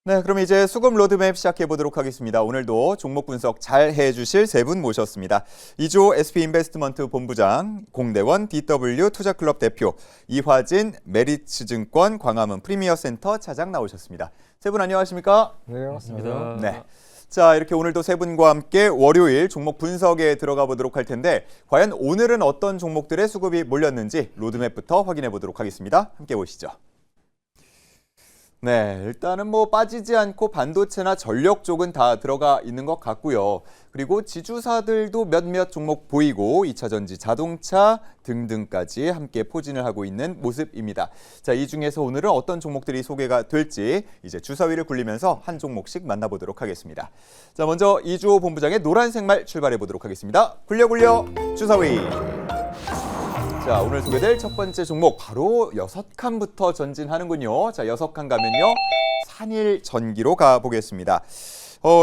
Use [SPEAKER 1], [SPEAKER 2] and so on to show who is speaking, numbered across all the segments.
[SPEAKER 1] 네, 그럼 이제 수급 로드맵 시작해 보도록 하겠습니다. 오늘도 종목 분석 잘 해주실 세 분 모셨습니다. 이주호 SP인베스트먼트 본부장, 공대원 DW 투자클럽 대표, 이화진 메리츠증권 광화문 프리미어센터 차장 나오셨습니다. 세 분 안녕하십니까?
[SPEAKER 2] 네, 반갑습니다.
[SPEAKER 1] 네. 자, 이렇게 오늘도 세 분과 함께 월요일 종목 분석에 들어가 보도록 할 텐데 과연 오늘은 어떤 종목들의 수급이 몰렸는지 로드맵부터 확인해 보도록 하겠습니다. 함께 보시죠. 네, 일단은 빠지지 않고 반도체나 전력 쪽은 다 들어가 있는 것 같고요. 그리고 지주사들도 몇몇 종목 보이고 2차 전지, 자동차 등등까지 함께 포진을 하고 있는 모습입니다. 자, 이 중에서 오늘은 어떤 종목들이 소개가 될지 이제 주사위를 굴리면서 한 종목씩 만나보도록 하겠습니다. 자, 먼저 이주호 본부장의 노란색 말 출발해 보도록 하겠습니다. 굴려 주사위. 자, 오늘 소개될 첫 번째 종목 바로 6칸부터 전진하는군요. 자, 6칸 가면요. 산일전기로 가보겠습니다.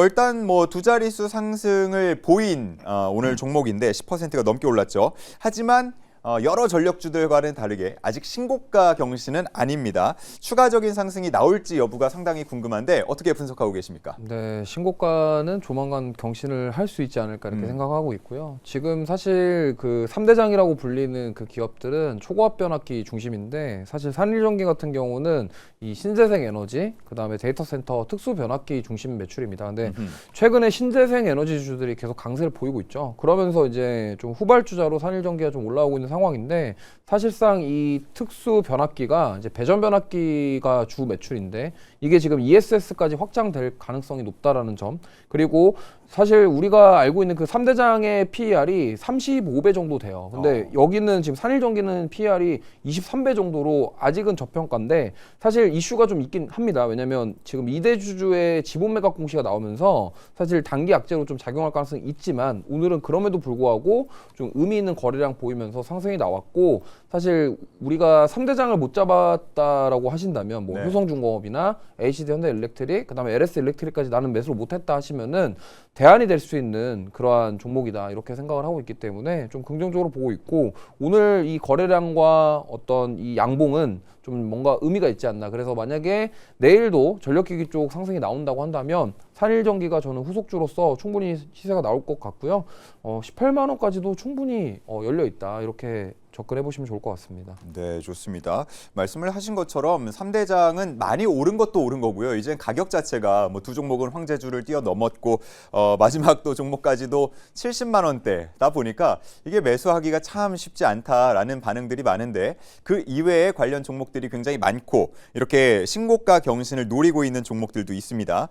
[SPEAKER 1] 일단 두 자릿수 상승을 보인 오늘 종목인데 10%가 넘게 올랐죠. 하지만 여러 전력주들과는 다르게 아직 신고가 경신은 아닙니다. 추가적인 상승이 나올지 여부가 상당히 궁금한데 어떻게 분석하고 계십니까?
[SPEAKER 2] 네, 신고가는 조만간 경신을 할 수 있지 않을까 이렇게 생각하고 있고요. 지금 사실 그 3대장이라고 불리는 그 기업들은 초고압 변압기 중심인데 사실 산일전기 같은 경우는 이 신재생 에너지, 그다음에 데이터 센터 특수 변압기 중심 매출입니다. 근데 최근에 신재생 에너지주들이 계속 강세를 보이고 있죠. 그러면서 이제 좀 후발주자로 산일전기가 좀 올라오고 있는 상황인데 사실상 이 특수 변압기가 이제 배전 변압기가 주 매출인데 이게 지금 ESS까지 확장될 가능성이 높다라는 점, 그리고 사실 우리가 알고 있는 그 3대장의 PER이 35배 정도 돼요. 근데 여기는 지금 산일전기는 PER이 23배 정도로 아직은 저평가인데 사실 이슈가 좀 있긴 합니다. 왜냐면 지금 2대 주주의 지분 매각 공시가 나오면서 사실 단기 악재로 좀 작용할 가능성이 있지만 오늘은 그럼에도 불구하고 좀 의미 있는 거래량 보이면서 상승이 나왔고, 사실 우리가 3대장을 못 잡았다라고 하신다면
[SPEAKER 1] 네.
[SPEAKER 2] 효성중공업이나 HD 현대일렉트릭, 그다음에 LS 일렉트릭까지 나는 매수를 못했다 하시면은 대안이 될 수 있는 그러한 종목이다 이렇게 생각을 하고 있기 때문에 좀 긍정적으로 보고 있고, 오늘 이 거래량과 어떤 이 양봉은 좀 뭔가 의미가 있지 않나. 그래서 만약에 내일도 전력기기 쪽 상승이 나온다고 한다면 산일전기가 저는 후속주로서 충분히 시세가 나올 것 같고요. 18만 원까지도 충분히 열려 있다 이렇게 접근해 보시면 좋을 것 같습니다.
[SPEAKER 1] 네, 좋습니다. 말씀을 하신 것처럼 3대장은 많이 오른 것도 오른 거고요. 이제 가격 자체가 두 종목은 황제주를 뛰어넘었고 마지막 또 종목까지도 70만 원대다 보니까 이게 매수하기가 참 쉽지 않다라는 반응들이 많은데 그 이외에 관련 종목들이 굉장히 많고 이렇게 신고가 경신을 노리고 있는 종목들도 있습니다.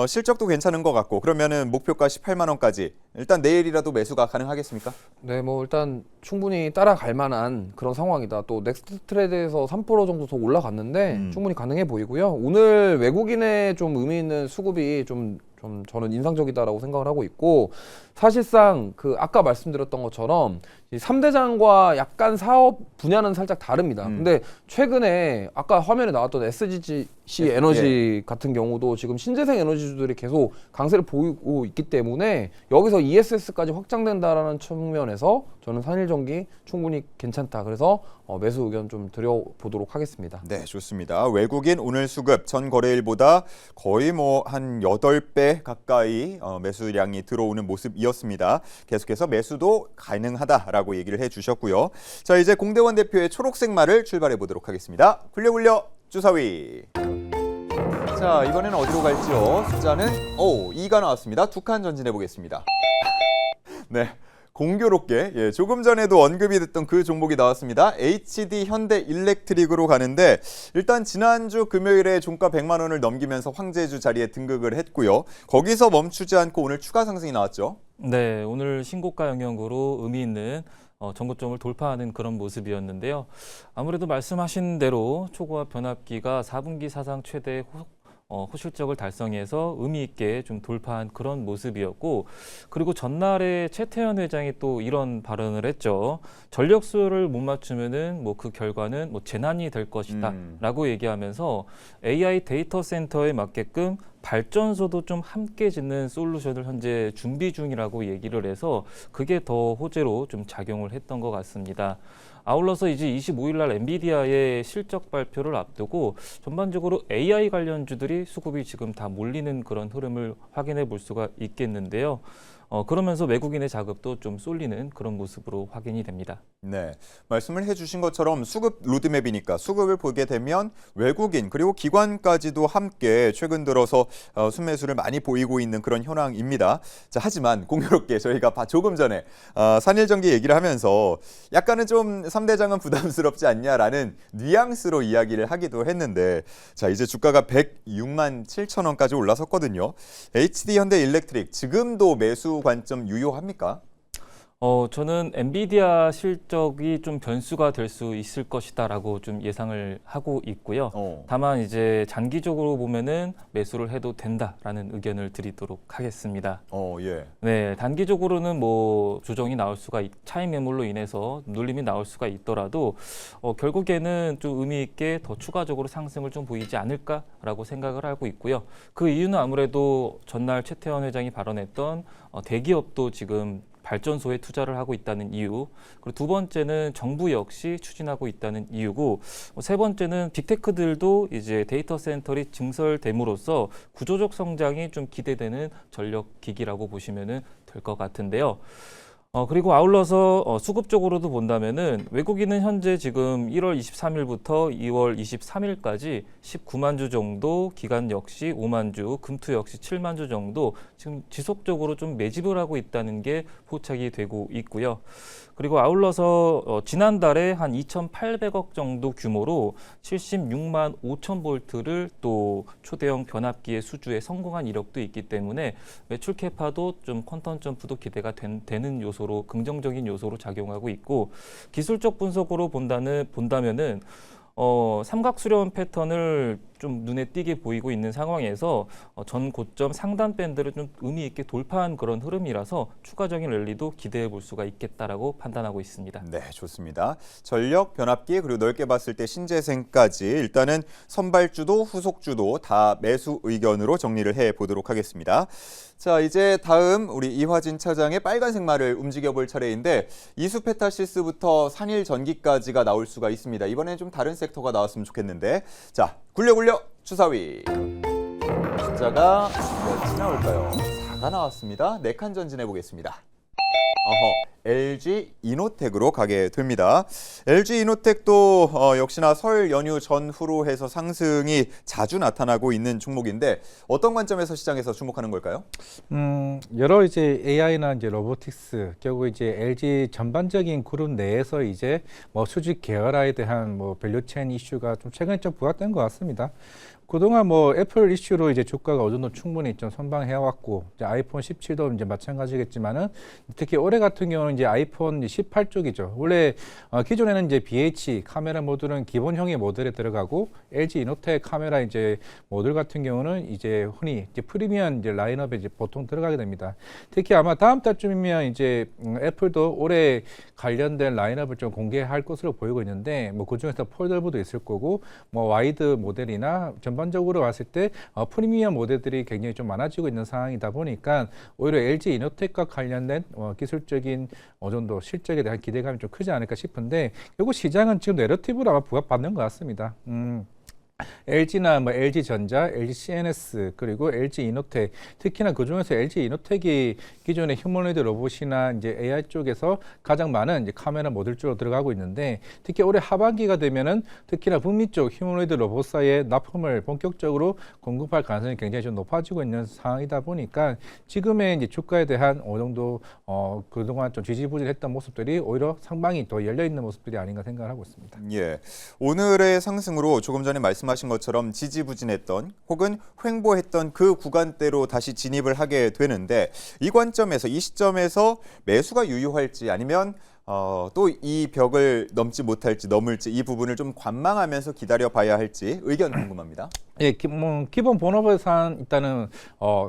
[SPEAKER 1] 실적도 괜찮은 것 같고, 그러면은 목표가 18만 원까지 일단 내일이라도 매수가 가능하겠습니까?
[SPEAKER 2] 네, 일단 충분히 따라갈 만한 그런 상황이다. 또 넥스트 트레드에서 3% 정도 더 올라갔는데 충분히 가능해 보이고요. 오늘 외국인의 좀 의미 있는 수급이 좀 저는 인상적이다라고 생각을 하고 있고, 사실상 그 아까 말씀드렸던 것처럼 이 3대장과 약간 사업 분야는 살짝 다릅니다. 근데 최근에 아까 화면에 나왔던 SGC 에너지 같은 경우도 지금 신재생 에너지주들이 계속 강세를 보이고 있기 때문에 여기서 ESS까지 확장된다라는 측면에서 저는 산일전기 충분히 괜찮다. 그래서 매수 의견 좀 드려보도록 하겠습니다.
[SPEAKER 1] 네, 좋습니다. 외국인 오늘 수급 전 거래일보다 거의 한 8배 가까이 매수량이 들어오는 모습이었습니다. 계속해서 매수도 가능하다라고 얘기를 해주셨고요. 자, 이제 공대원 대표의 초록색 말을 출발해 보도록 하겠습니다. 굴려 주사위. 자, 이번에는 어디로 갈지요? 숫자는 2가 나왔습니다. 2칸 전진해 보겠습니다. 네. 공교롭게 조금 전에도 언급이 됐던 그 종목이 나왔습니다. HD 현대일렉트릭으로 가는데 일단 지난주 금요일에 종가 100만 원을 넘기면서 황제주 자리에 등극을 했고요. 거기서 멈추지 않고 오늘 추가 상승이 나왔죠.
[SPEAKER 3] 네, 오늘 신고가 영역으로 의미 있는 전고점을 돌파하는 그런 모습이었는데요. 아무래도 말씀하신 대로 초고압 변압기가 4분기 사상 최대 호실적을 달성해서 의미 있게 좀 돌파한 그런 모습이었고, 그리고 전날에 최태원 회장이 또 이런 발언을 했죠. 전력수를 못 맞추면은 그 결과는 재난이 될 것이다라고 얘기하면서 AI 데이터 센터에 맞게끔 발전소도 좀 함께 짓는 솔루션을 현재 준비 중이라고 얘기를 해서 그게 더 호재로 좀 작용을 했던 것 같습니다. 아울러서 이제 25일 날 엔비디아의 실적 발표를 앞두고 전반적으로 AI 관련주들이 수급이 지금 다 몰리는 그런 흐름을 확인해 볼 수가 있겠는데요. 그러면서 외국인의 자금도 좀 쏠리는 그런 모습으로 확인이 됩니다.
[SPEAKER 1] 네, 말씀을 해주신 것처럼 수급 로드맵이니까 수급을 보게 되면 외국인 그리고 기관까지도 함께 최근 들어서 순매수를 많이 보이고 있는 그런 현황입니다. 자, 하지만 공교롭게 저희가 조금 전에 산일전기 얘기를 하면서 약간은 좀 3대장은 부담스럽지 않냐라는 뉘앙스로 이야기를 하기도 했는데 자, 이제 주가가 106만 7천 원까지 올라섰거든요. HD 현대일렉트릭 지금도 매수 관점 유효합니까?
[SPEAKER 3] 저는 엔비디아 실적이 좀 변수가 될 수 있을 것이다라고 좀 예상을 하고 있고요. 다만 이제 장기적으로 보면은 매수를 해도 된다라는 의견을 드리도록 하겠습니다.
[SPEAKER 1] 예.
[SPEAKER 3] 네, 단기적으로는 뭐 조정이 나올 수가 차익 매물로 인해서 눌림이 나올 수가 있더라도 결국에는 좀 의미 있게 더 추가적으로 상승을 좀 보이지 않을까라고 생각을 하고 있고요. 그 이유는 아무래도 전날 최태원 회장이 발언했던 대기업도 지금 발전소에 투자를 하고 있다는 이유, 그리고 두 번째는 정부 역시 추진하고 있다는 이유고, 세 번째는 빅테크들도 이제 데이터 센터리 증설됨으로써 구조적 성장이 좀 기대되는 전력 기기라고 보시면 될 것 같은데요. 그리고 아울러서 수급 쪽으로도 본다면은 외국인은 현재 지금 1월 23일부터 2월 23일까지 19만 주 정도, 기관 역시 5만 주, 금투 역시 7만 주 정도 지금 지속적으로 좀 매집을 하고 있다는 게 포착이 되고 있고요. 그리고 아울러서 지난달에 한 2,800억 정도 규모로 76만 5천 볼트를 또 초대형 변압기의 수주에 성공한 이력도 있기 때문에 매출 캐파도 좀 퀀텀 점프도 기대가 되는 요소로 긍정적인 요소로 작용하고 있고 기술적 분석으로 본다면은 삼각 수렴 패턴을 좀 눈에 띄게 보이고 있는 상황에서 전 고점 상단 밴드를 좀 의미 있게 돌파한 그런 흐름이라서 추가적인 랠리도 기대해 볼 수가 있겠다라고 판단하고 있습니다.
[SPEAKER 1] 네, 좋습니다. 전력, 변압기 그리고 넓게 봤을 때 신재생까지 일단은 선발주도 후속주도 다 매수 의견으로 정리를 해 보도록 하겠습니다. 자, 이제 다음 우리 이화진 차장의 빨간색 말을 움직여볼 차례인데 이수페타시스부터 산일전기까지가 나올 수가 있습니다. 이번엔 좀 다른 섹터가 나왔으면 좋겠는데 자, 굴려 주사위 숫자가 몇이 나올까요? 4가 나왔습니다. 4칸 전진해 보겠습니다. LG 이노텍으로 가게 됩니다. LG 이노텍도 역시나 설 연휴 전후로 해서 상승이 자주 나타나고 있는 종목인데 어떤 관점에서 시장에서 주목하는 걸까요?
[SPEAKER 4] 여러 이제 AI나 이제 로보틱스, 결국 이제 LG 전반적인 그룹 내에서 이제 뭐 수직 계열화에 대한 뭐 밸류체인 이슈가 좀 최근에 좀 부각된 것 같습니다. 그동안 뭐 애플 이슈로 이제 주가가 어느 정도 충분히 좀 선방해왔고, 이제 아이폰 17도 이제 마찬가지겠지만은 특히 올해 같은 경우는 이제 아이폰 18 쪽이죠. 원래 기존에는 이제 BH 카메라 모듈은 기본형의 모델에 들어가고 LG 이노텍 카메라 이제 모듈 같은 경우는 이제 흔히 이제 프리미엄 이제 라인업에 이제 보통 들어가게 됩니다. 특히 아마 다음 달쯤이면 이제 애플도 올해 관련된 라인업을 좀 공개할 것으로 보이고 있는데 뭐 그중에서 폴더블도 있을 거고 뭐 와이드 모델이나 전반적으로 봤을 때 프리미엄 모델들이 굉장히 좀 많아지고 있는 상황이다 보니까 오히려 LG 이노텍과 관련된 기술적인 어느 정도 실적에 대한 기대감이 좀 크지 않을까 싶은데 결국 시장은 지금 내러티브로 아마 부각받는 것 같습니다. LG나 뭐 LG전자, LG CNS 그리고 LG 이노텍 특히나 그 중에서 LG 이노텍이 기존의 휴머노이드 로봇이나 이제 AI 쪽에서 가장 많은 이제 카메라 모듈 쪽으로 들어가고 있는데 특히 올해 하반기가 되면은 특히나 북미 쪽 휴머노이드 로봇사의 납품을 본격적으로 공급할 가능성이 굉장히 좀 높아지고 있는 상황이다 보니까 지금의 이제 주가에 대한 어느 정도 그동안 좀 지지부진했던 모습들이 오히려 상방이 더 열려 있는 모습들이 아닌가 생각을 하고 있습니다.
[SPEAKER 1] 예, 오늘의 상승으로 조금 전에 말씀하신 것처럼 지지부진했던 혹은 횡보했던 그 구간대로 다시 진입을 하게 되는데 이 관점에서 이 시점에서 매수가 유효할지 아니면 또 이 벽을 넘지 못할지 넘을지 이 부분을 좀 관망하면서 기다려봐야 할지 의견 궁금합니다.
[SPEAKER 4] 예, 기본 본업에서 일단은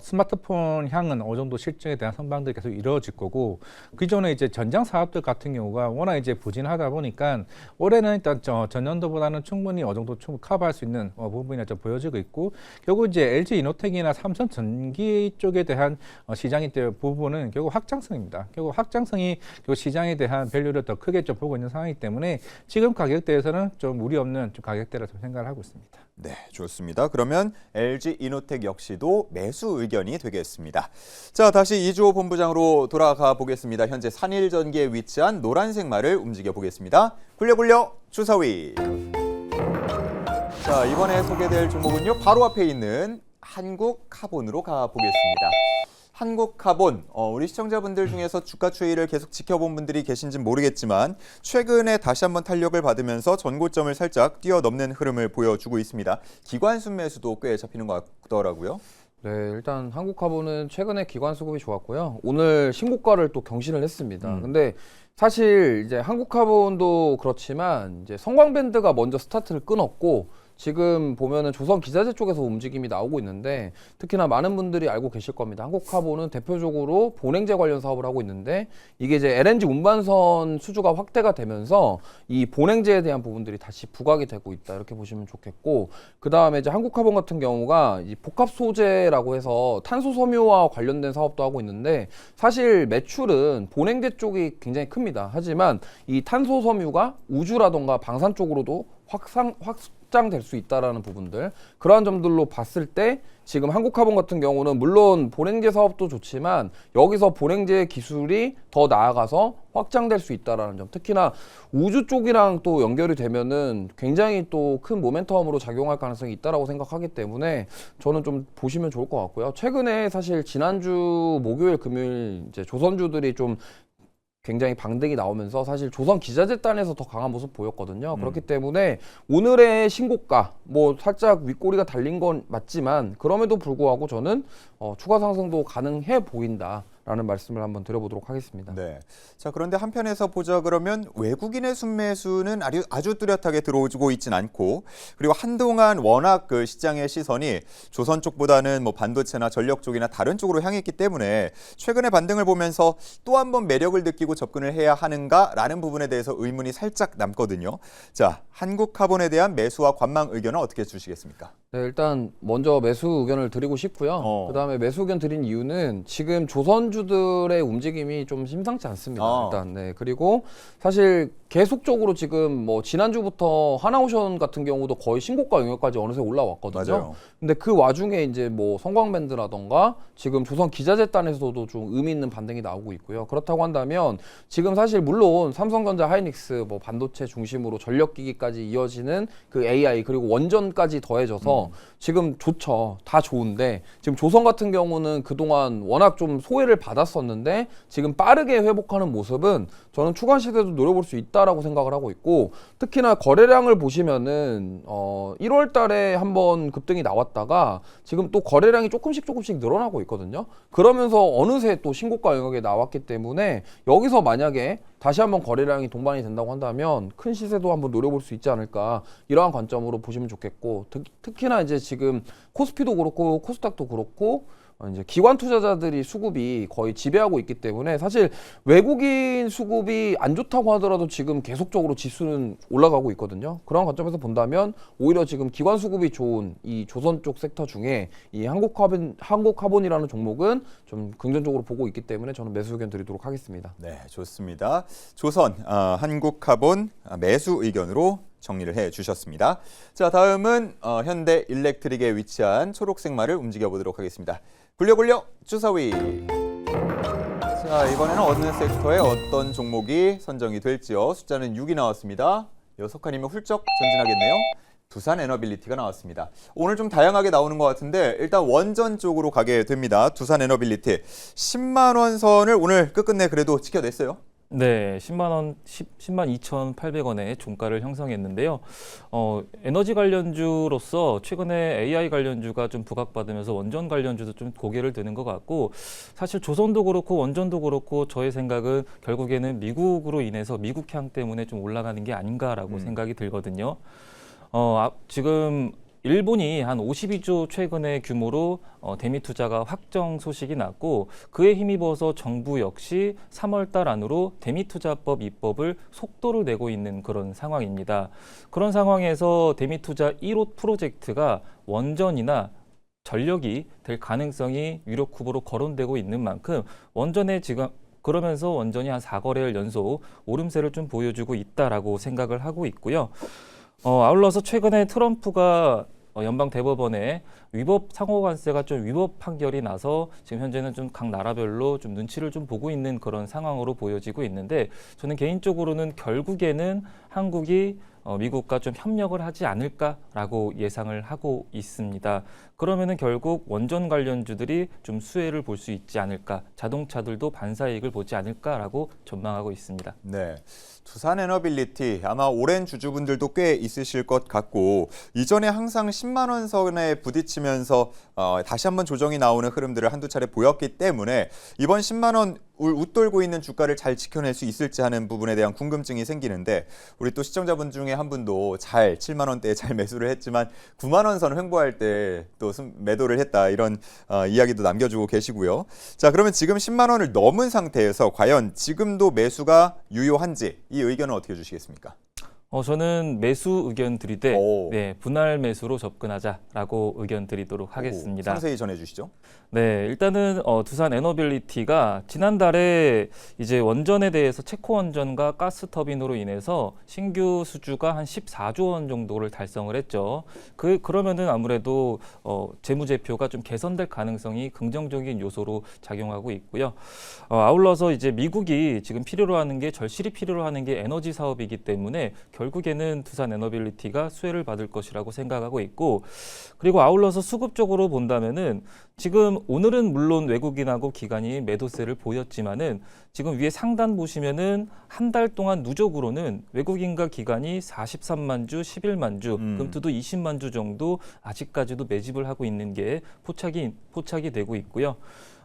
[SPEAKER 4] 스마트폰 향은 어느 정도 실증에 대한 선방들이 계속 이루어질 거고, 기존에 이제 전장 사업들 같은 경우가 워낙 이제 부진하다 보니까 올해는 일단 전년도보다는 충분히 어느 정도 커버할 수 있는 부분이 좀 보여지고 있고, 결국 이제 LG 이노텍이나 삼성 전기 쪽에 대한 시장의 부분은 결국 확장성입니다. 결국 확장성이 결국 시장에 대한 밸류를 더 크게 좀 보고 있는 상황이기 때문에 지금 가격대에서는 좀 무리 없는 좀 가격대라 좀 생각을 하고 있습니다.
[SPEAKER 1] 네, 좋습니다. 그러면 LG 이노텍 역시도 매수 의견이 되겠습니다. 자, 다시 이주호 본부장으로 돌아가 보겠습니다. 현재 산일전기에 위치한 노란색 말을 움직여 보겠습니다. 굴려 주사위. 자, 이번에 소개될 종목은요, 바로 앞에 있는 한국카본으로 가보겠습니다. 한국카본, 우리 시청자분들 중에서 주가 추이를 계속 지켜본 분들이 계신지는 모르겠지만 최근에 다시 한번 탄력을 받으면서 전고점을 살짝 뛰어넘는 흐름을 보여주고 있습니다. 기관 순매수도 꽤 잡히는 것 같더라고요.
[SPEAKER 2] 네, 일단 한국카본은 최근에 기관 수급이 좋았고요. 오늘 신고가를 또 경신을 했습니다. 근데 사실 이제 한국카본도 그렇지만 이제 성광밴드가 먼저 스타트를 끊었고, 지금 보면은 조선 기자재 쪽에서 움직임이 나오고 있는데, 특히나 많은 분들이 알고 계실 겁니다. 한국카본은 대표적으로 본행제 관련 사업을 하고 있는데, 이게 이제 LNG 운반선 수주가 확대가 되면서 이 본행제에 대한 부분들이 다시 부각이 되고 있다, 이렇게 보시면 좋겠고, 그 다음에 이제 한국카본 같은 경우가 이 복합 소재라고 해서 탄소 섬유와 관련된 사업도 하고 있는데, 사실 매출은 본행제 쪽이 굉장히 큽니다. 하지만 이 탄소 섬유가 우주라던가 방산 쪽으로도 확장될 수 있다라는 부분들, 그러한 점들로 봤을 때 지금 한국카본 같은 경우는 물론 본행제 사업도 좋지만 여기서 본행제 기술이 더 나아가서 확장될 수 있다라는 점, 특히나 우주 쪽이랑 또 연결이 되면은 굉장히 또 큰 모멘텀으로 작용할 가능성이 있다라고 생각하기 때문에 저는 좀 보시면 좋을 것 같고요. 최근에 사실 지난주 목요일 금요일 이제 조선주들이 좀 굉장히 방등이 나오면서 사실 조선 기자재단에서 더 강한 모습 보였거든요. 그렇기 때문에 오늘의 신고가 뭐 살짝 윗꼬리가 달린 건 맞지만 그럼에도 불구하고 저는 추가 상승도 가능해 보인다라는 말씀을 한번 드려보도록 하겠습니다.
[SPEAKER 1] 네. 자, 그런데 한편에서 보자 그러면 외국인의 순매수는 아주 뚜렷하게 들어오고 있진 않고, 그리고 한동안 워낙 그 시장의 시선이 조선 쪽보다는 뭐 반도체나 전력 쪽이나 다른 쪽으로 향했기 때문에 최근의 반등을 보면서 또 한 번 매력을 느끼고 접근을 해야 하는가라는 부분에 대해서 의문이 살짝 남거든요. 자, 한국카본에 대한 매수와 관망 의견은 어떻게 주시겠습니까?
[SPEAKER 2] 네, 일단 먼저 매수 의견을 드리고 싶고요. 그다음에 매수 의견 드린 이유는 지금 조선주들의 움직임이 좀 심상치 않습니다. 일단 네, 그리고 사실 계속적으로 지금 뭐 지난주부터 하나오션 같은 경우도 거의 신고가 영역까지 어느새 올라왔거든요.
[SPEAKER 1] 맞아요.
[SPEAKER 2] 근데 그 와중에 이제 뭐 성광밴드라던가 지금 조선 기자재단에서도 좀 의미 있는 반등이 나오고 있고요. 그렇다고 한다면 지금 사실 물론 삼성전자, 하이닉스, 뭐 반도체 중심으로 전력기기까지 이어지는 그 AI 그리고 원전까지 더해져서 지금 좋죠. 다 좋은데 지금 조선 같은 경우는 그동안 워낙 좀 소외를 받았었는데 지금 빠르게 회복하는 모습은 저는 추가 시대도 노려볼 수 있다라고 생각을 하고 있고, 특히나 거래량을 보시면은 1월 달에 한번 급등이 나왔다가 지금 또 거래량이 조금씩 늘어나고 있거든요. 그러면서 어느새 또 신고가 영역에 나왔기 때문에 여기서 만약에 다시 한번 거래량이 동반이 된다고 한다면 큰 시세도 한번 노려볼 수 있지 않을까, 이러한 관점으로 보시면 좋겠고, 특히나 이제 지금 코스피도 그렇고 코스닥도 그렇고 이제 기관 투자자들이 수급이 거의 지배하고 있기 때문에 사실 외국인 수급이 안 좋다고 하더라도 지금 계속적으로 지수는 올라가고 있거든요. 그런 관점에서 본다면 오히려 지금 기관 수급이 좋은 이 조선 쪽 섹터 중에 이 한국카본이라는 종목은 좀 긍정적으로 보고 있기 때문에 저는 매수 의견 드리도록 하겠습니다.
[SPEAKER 1] 네, 좋습니다. 조선, 한국카본 매수 의견으로 정리를 해주셨습니다. 자, 다음은 현대 일렉트릭에 위치한 초록색 말을 움직여 보도록 하겠습니다. 굴려 주사위. 자, 이번에는 어느 섹터에 어떤 종목이 선정이 될지요. 숫자는 6이 나왔습니다. 6칸이면 훌쩍 전진하겠네요. 두산 에너빌리티가 나왔습니다. 오늘 좀 다양하게 나오는 것 같은데 일단 원전 쪽으로 가게 됩니다. 두산 에너빌리티 10만 원 선을 오늘 끝끝내 그래도 지켜냈어요.
[SPEAKER 3] 네, 10만 2,800원의 종가를 형성했는데요. 에너지 관련주로서 최근에 AI 관련주가 좀 부각받으면서 원전 관련주도 좀 고개를 드는 것 같고, 사실 조선도 그렇고 원전도 그렇고 저의 생각은 결국에는 미국으로 인해서 미국향 때문에 좀 올라가는 게 아닌가라고 생각이 들거든요. 지금 일본이 한 52조 최근의 규모로 대미 투자가 확정 소식이 났고 그에 힘입어서 정부 역시 3월 달 안으로 대미 투자법 입법을 속도를 내고 있는 그런 상황입니다. 그런 상황에서 대미 투자 1호 프로젝트가 원전이나 전력이 될 가능성이 유력 후보로 거론되고 있는 만큼 그러면서 원전이 한 4거래일 연속 오름세를 좀 보여주고 있다라고 생각을 하고 있고요. 아울러서 최근에 트럼프가 연방 대법원에 위법 상호관세가 좀 위법 판결이 나서 지금 현재는 좀 각 나라별로 좀 눈치를 좀 보고 있는 그런 상황으로 보여지고 있는데 저는 개인적으로는 결국에는 한국이 미국과 좀 협력을 하지 않을까라고 예상을 하고 있습니다. 그러면은 결국 원전 관련주들이 좀 수혜를 볼 수 있지 않을까, 자동차들도 반사이익을 보지 않을까라고 전망하고 있습니다.
[SPEAKER 1] 네, 두산 에너빌리티 아마 오랜 주주분들도 꽤 있으실 것 같고 이전에 항상 10만 원 선에 부딪히면서 다시 한번 조정이 나오는 흐름들을 한두 차례 보였기 때문에 이번 10만 원 웃돌고 있는 주가를 잘 지켜낼 수 있을지 하는 부분에 대한 궁금증이 생기는데 우리 또 시청자분 중에 한 분도 7만 원대에 잘 매수를 했지만 9만 원 선 횡보할 때 또 매도를 했다 이런 이야기도 남겨주고 계시고요. 자, 그러면 지금 10만 원을 넘은 상태에서 과연 지금도 매수가 유효한지 이 의견은 어떻게 주시겠습니까?
[SPEAKER 3] 저는 매수 의견 드리되
[SPEAKER 1] 오.
[SPEAKER 3] 네, 분할 매수로 접근하자라고 의견 드리도록 하겠습니다.
[SPEAKER 1] 상세히 전해주시죠.
[SPEAKER 3] 네, 일단은 두산 에너빌리티가 지난달에 이제 원전에 대해서 체코 원전과 가스 터빈으로 인해서 신규 수주가 한 14조 원 정도를 달성을 했죠. 그러면은 아무래도 재무제표가 좀 개선될 가능성이 긍정적인 요소로 작용하고 있고요. 아울러서 이제 미국이 지금 필요로 하는 게 절실히 필요로 하는 게 에너지 사업이기 때문에 결국에는 두산 에너빌리티가 수혜를 받을 것이라고 생각하고 있고 그리고 아울러서 수급적으로 본다면은 지금 오늘은 물론 외국인하고 기관이 매도세를 보였지만은 지금 위에 상단 보시면은 한 달 동안 누적으로는 외국인과 기관이 43만 주, 11만 주, 금투도 20만 주 정도 아직까지도 매집을 하고 있는 게 포착이 되고 있고요.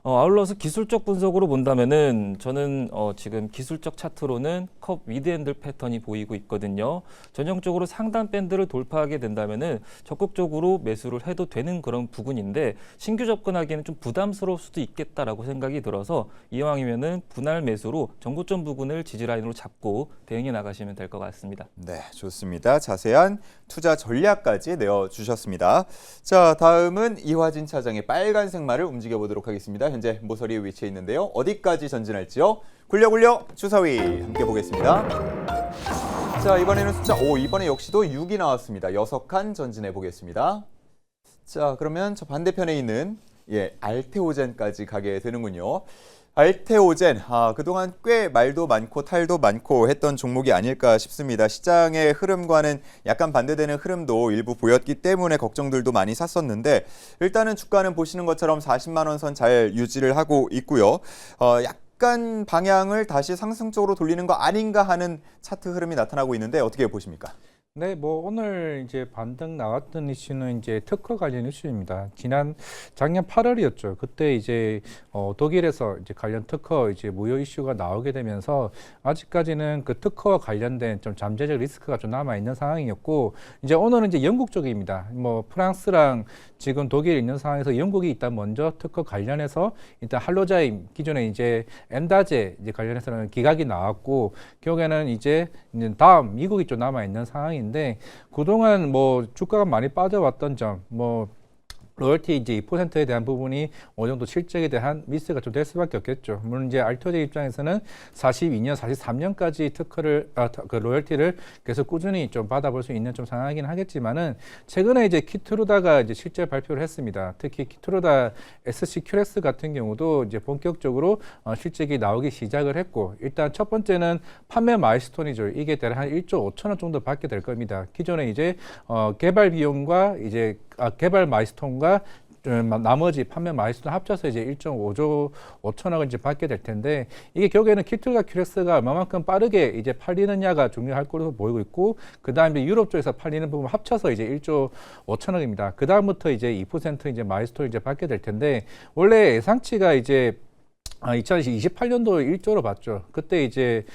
[SPEAKER 3] 아울러서 기술적 분석으로 본다면은 저는 지금 기술적 차트로는 컵 위드핸들 패턴이 보이고 있거든요. 전형적으로 상단 밴드를 돌파하게 된다면은 적극적으로 매수를 해도 되는 그런 부분인데 신규 접근하기에는 좀 부담스러울 수도 있겠다라고 생각이 들어서 이왕이면은 분할 매수로 정고점 부근을 지지라인으로 잡고 대응해 나가시면 될 것 같습니다.
[SPEAKER 1] 네, 좋습니다. 자세한 투자 전략까지 내어주셨습니다. 자, 다음은 이화진 차장의 빨간색 말을 움직여보도록 하겠습니다. 현재 모서리에 위치해 있는데요. 어디까지 전진할지요? 굴려 주사위 함께 보겠습니다. 자, 이번에는 이번에 역시도 6이 나왔습니다. 6칸 전진해 보겠습니다. 자, 그러면 저 반대편에 있는 알테오젠까지 가게 되는군요. 알테오젠, 그동안 꽤 말도 많고 탈도 많고 했던 종목이 아닐까 싶습니다. 시장의 흐름과는 약간 반대되는 흐름도 일부 보였기 때문에 걱정들도 많이 샀었는데 일단은 주가는 보시는 것처럼 40만 원 선 잘 유지를 하고 있고요. 약간 방향을 다시 상승 쪽으로 돌리는 거 아닌가 하는 차트 흐름이 나타나고 있는데 어떻게 보십니까?
[SPEAKER 4] 네, 오늘 이제 반등 나왔던 이슈는 이제 특허 관련 이슈입니다. 작년 8월이었죠. 그때 이제 독일에서 이제 관련 특허 이제 무효 이슈가 나오게 되면서 아직까지는 그 특허와 관련된 좀 잠재적 리스크가 좀 남아 있는 상황이었고 이제 오늘은 이제 영국 쪽입니다. 프랑스랑 지금 독일에 있는 상황에서 영국이 일단 먼저 특허 관련해서 일단 할로자임 기존에 이제 엔다제 이제 관련해서는 기각이 나왔고 결국에는 이제 다음 미국이 좀 남아 있는 상황인데 그동안 주가가 많이 빠져왔던 점 로열티 이제 2%에 대한 부분이 어느 정도 실적에 대한 미스가 좀 될 수밖에 없겠죠. 물론 이제 알토제 입장에서는 42년, 43년까지 특허를 그 로열티를 계속 꾸준히 좀 받아볼 수 있는 좀 상황이긴 하겠지만은 최근에 이제 키트루다가 이제 실제 발표를 했습니다. 특히 키트루다 SCQX 같은 경우도 이제 본격적으로 실적이 나오기 시작을 했고 일단 첫 번째는 판매 마일스톤이죠. 이게 대략 한 1조 5천억 정도 받게 될 겁니다. 기존에 이제 개발 비용과 이제 개발 마일스톤과 나머지 판매 마일스톤 합쳐서 이제 1.5조 5천억을 이제 받게 될 텐데 이게 결국에는 키트루다 큐렉스가 얼마만큼 빠르게 이제 팔리느냐가 중요할 것으로 보이고 있고 그 다음에 유럽 쪽에서 팔리는 부분 합쳐서 이제 1조 5천억입니다. 그 다음부터 이제 2% 이제 마일스톤을 이제 받게 될 텐데 원래 예상치가 이제 2028년도 1조로 봤죠. 그때 이제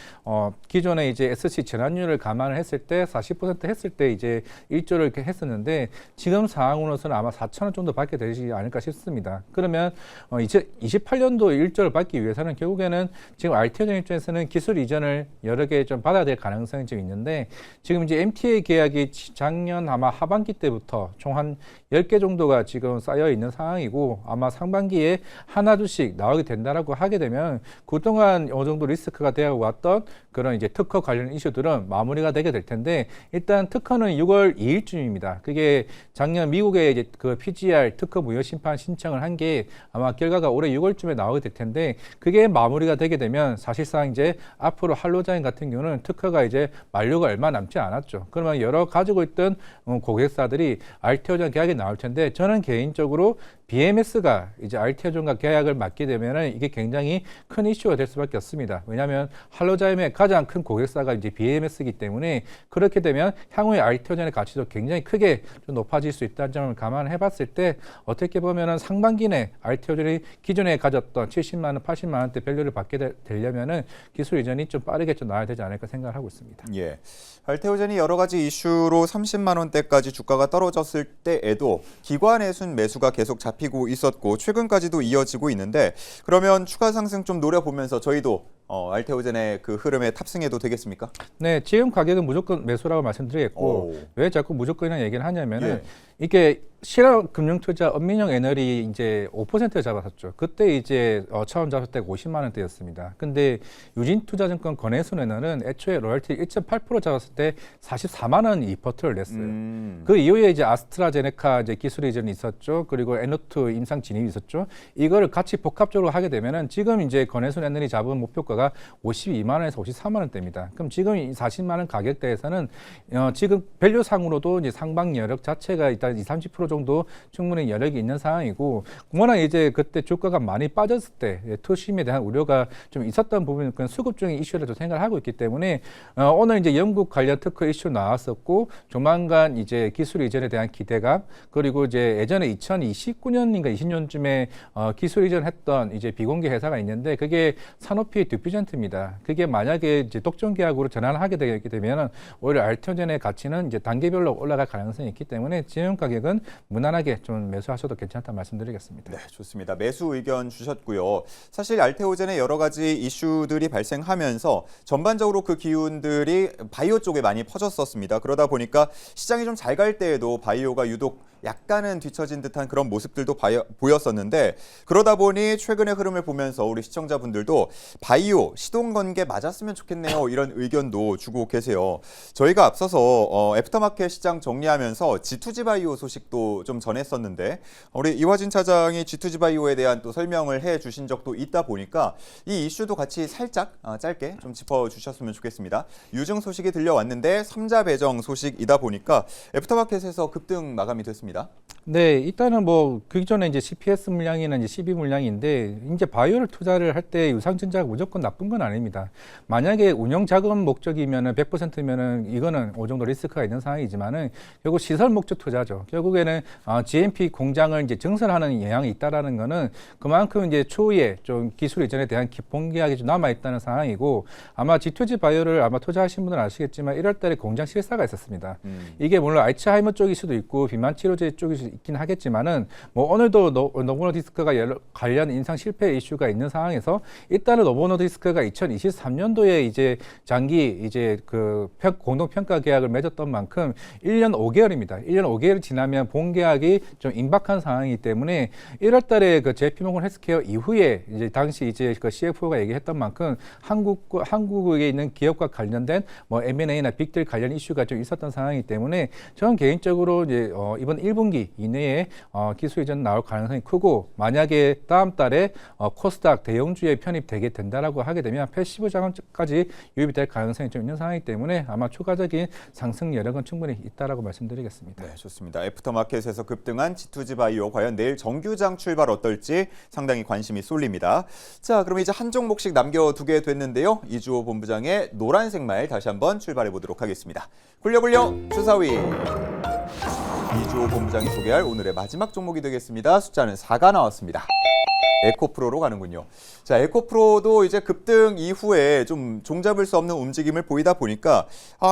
[SPEAKER 4] 기존에 이제 SC 전환율을 감안을 했을 때 40% 했을 때 이제 1조를 이렇게 했었는데 지금 상황으로서는 아마 4천원 정도 받게 되지 않을까 싶습니다. 그러면 이제 28년도 1조를 받기 위해서는 결국에는 지금 RTO전 입장에서는 기술 이전을 여러 개 좀 받아야 될 가능성이 좀 있는데 지금 이제 MTA 계약이 작년 아마 하반기 때부터 총 한 10개 정도가 지금 쌓여 있는 상황이고 아마 상반기에 하나 둘씩 나오게 된다라고 하게 되면 그동안 어느 정도 리스크가 되어 왔던 그런 이제 특허 관련 이슈들은 마무리가 되게 될 텐데 일단 특허는 6월 2일쯤입니다. 그게 작년 미국에 이제 그 PGR 특허 무효 심판 신청을 한 게 아마 결과가 올해 6월쯤에 나오게 될 텐데 그게 마무리가 되게 되면 사실상 이제 앞으로 할로자인 같은 경우는 특허가 이제 만료가 얼마 남지 않았죠. 그러면 여러 가지고 있던 고객사들이 RTO전 계약이 나올 텐데 저는 개인적으로 BMS가 이제 RTO전과 계약을 맺게 되면은 이게 굉장히 큰 이슈가 될 수밖에 없습니다. 왜냐하면 할로자임의 가장 큰 고객사가 이제 BMS이기 때문에 그렇게 되면 향후에 RTO전의 가치도 굉장히 크게 좀 높아질 수 있다는 점을 감안해 봤을 때 어떻게 보면은 상반기 내 RTO전이 기존에 가졌던 70만 원, 80만 원대 밸류를 받게 되려면은 기술 이전이 좀 빠르게 좀 나와야 되지 않을까 생각을 하고 있습니다.
[SPEAKER 1] 예. RTO전이 여러 가지 이슈로 30만 원대까지 주가가 떨어졌을 때에도 기관의 순 매수가 계속 잡히고 있었고 최근까지도 이어지고 있는데 그러면 추가 상승 좀 노려보면서 저희도 RTO전의 그 흐름에 탑승해도 되겠습니까?
[SPEAKER 4] 네, 지금 가격은 무조건 매수라고 말씀드리겠고
[SPEAKER 1] 오.
[SPEAKER 4] 왜 자꾸 무조건이라는 얘기를 하냐면은
[SPEAKER 1] 예.
[SPEAKER 4] 이게 실업금융투자 엄민영 애널이 이제 5%를 잡았었죠. 그때 이제 처음 잡았을 때가 50만 원대였습니다. 근데 유진투자증권 권혜순 애널은 애초에 로열티 1.8% 잡았을 때 44만 원 리포트를 냈어요. 그 이후에 이제 아스트라제네카 이제 기술 이전이 있었죠. 그리고 에노트 임상 진입이 있었죠. 이거를 같이 복합적으로 하게 되면은 지금 이제 권혜순 애널이 잡은 목표가가 52만 원에서 53만 원대입니다. 그럼 지금 이 40만 원 가격대에서는 지금 밸류상으로도 이제 상방 여력 자체가 일단 20-30% 정도 충분히 여력이 있는 상황이고 워낙 이제 그때 주가가 많이 빠졌을 때 투심에 대한 우려가 좀 있었던 부분은 그런 수급 중의 이슈라도 생각을 하고 있기 때문에 오늘 이제 영국 관련 특허 이슈 나왔었고 조만간 이제 기술 이전에 대한 기대감 그리고 이제 예전에 2029년인가 20년쯤에 기술 이전했던 이제 비공개 회사가 있는데 그게 산오피 듀퓨전트입니다. 그게 만약에 이제 독점 계약으로 전환하게 되게 되면 오히려 RTO전의 가치는 이제 단계별로 올라갈 가능성이 있기 때문에 지금 가격은 무난하게 좀 매수하셔도 괜찮다 말씀드리겠습니다.
[SPEAKER 1] 네, 좋습니다. 매수 의견 주셨고요. 사실 RTO전에 여러 가지 이슈들이 발생하면서 전반적으로 그 기운들이 바이오 쪽에 많이 퍼졌었습니다. 그러다 보니까 시장이 좀 잘 갈 때에도 바이오가 유독 약간은 뒤처진 듯한 그런 모습들도 보였었는데 그러다 보니 최근의 흐름을 보면서 우리 시청자분들도 바이오 시동 건 게 맞았으면 좋겠네요. 이런 의견도 주고 계세요. 저희가 앞서서 애프터마켓 시장 정리하면서 G2G 바이오 소식도 좀 전했었는데 우리 이화진 차장이 G2G 바이오에 대한 또 설명을 해주신 적도 있다 보니까 이 이슈도 같이 살짝 짧게 좀 짚어주셨으면 좋겠습니다. 유증 소식이 들려왔는데 3자 배정 소식이다 보니까 애프터마켓에서 급등 마감이 됐습니다.
[SPEAKER 4] 네, 일단은 뭐 그전에 이제 CPS 물량이나 이제 CB 물량인데 이제 바이오를 투자를 할 때 유상증자가 무조건 나쁜 건 아닙니다. 만약에 운영 자금 목적이면은 100%면은 이거는 어느 정도 리스크가 있는 상황이지만은 결국 시설 목적 투자죠. 결국에는 GMP 공장을 이제 증설하는 영향이 있다라는 거는 그만큼 이제 추후에 좀 기술 이전에 대한 기본 계약이 좀 남아 있다는 상황이고 아마 G2G 바이오를 아마 투자하신 분들은 아시겠지만 1월달에 공장 실사가 있었습니다. 이게 물론 알츠하이머 쪽일 수도 있고 비만 치료제 쪽일 수 있긴 하겠지만은 뭐 오늘도 노보노디스크가 관련 인상 실패 이슈가 있는 상황에서 일단은 노보노디스크가 2023년도에 이제 장기 이제 그 공동 평가 계약을 맺었던 만큼 1년 5개월입니다. 1년 5개월이 지나면 본 계약이 좀 임박한 상황이기 때문에 1월달에 그 JP모건 헬스케어 이후에 이제 당시 이제 그 CFO가 얘기했던 만큼 한국에 있는 기업과 관련된 뭐 M&A나 빅딜 관련 이슈가 좀 있었던 상황이기 때문에 저는 개인적으로 이제 이번 1분기 이내에 기술 이전 나올 가능성이 크고 만약에 다음 달에 코스닥 대형주에 편입되게 된다라고 하게 되면 패시브 자금까지 유입이 될 가능성이 좀 있는 상황이기 때문에 아마 추가적인 상승 여력은 충분히 있다라고 말씀드리겠습니다.
[SPEAKER 1] 네, 좋습니다. 애프터마켓에서 급등한 G2G 바이오 과연 내일 정규장 출발 어떨지 상당히 관심이 쏠립니다. 자, 그럼 이제 한 종목씩 남겨두게 됐는데요. 이주호 본부장의 노란색 말 다시 한번 출발해 보도록 하겠습니다. 굴려굴려 주사위. 이주호 본부장이 소개할 오늘의 마지막 종목이 되겠습니다. 숫자는 4가 나왔습니다. 에코프로로 가는군요. 자, 에코프로도 이제 급등 이후에 좀 종잡을 수 없는 움직임을 보이다 보니까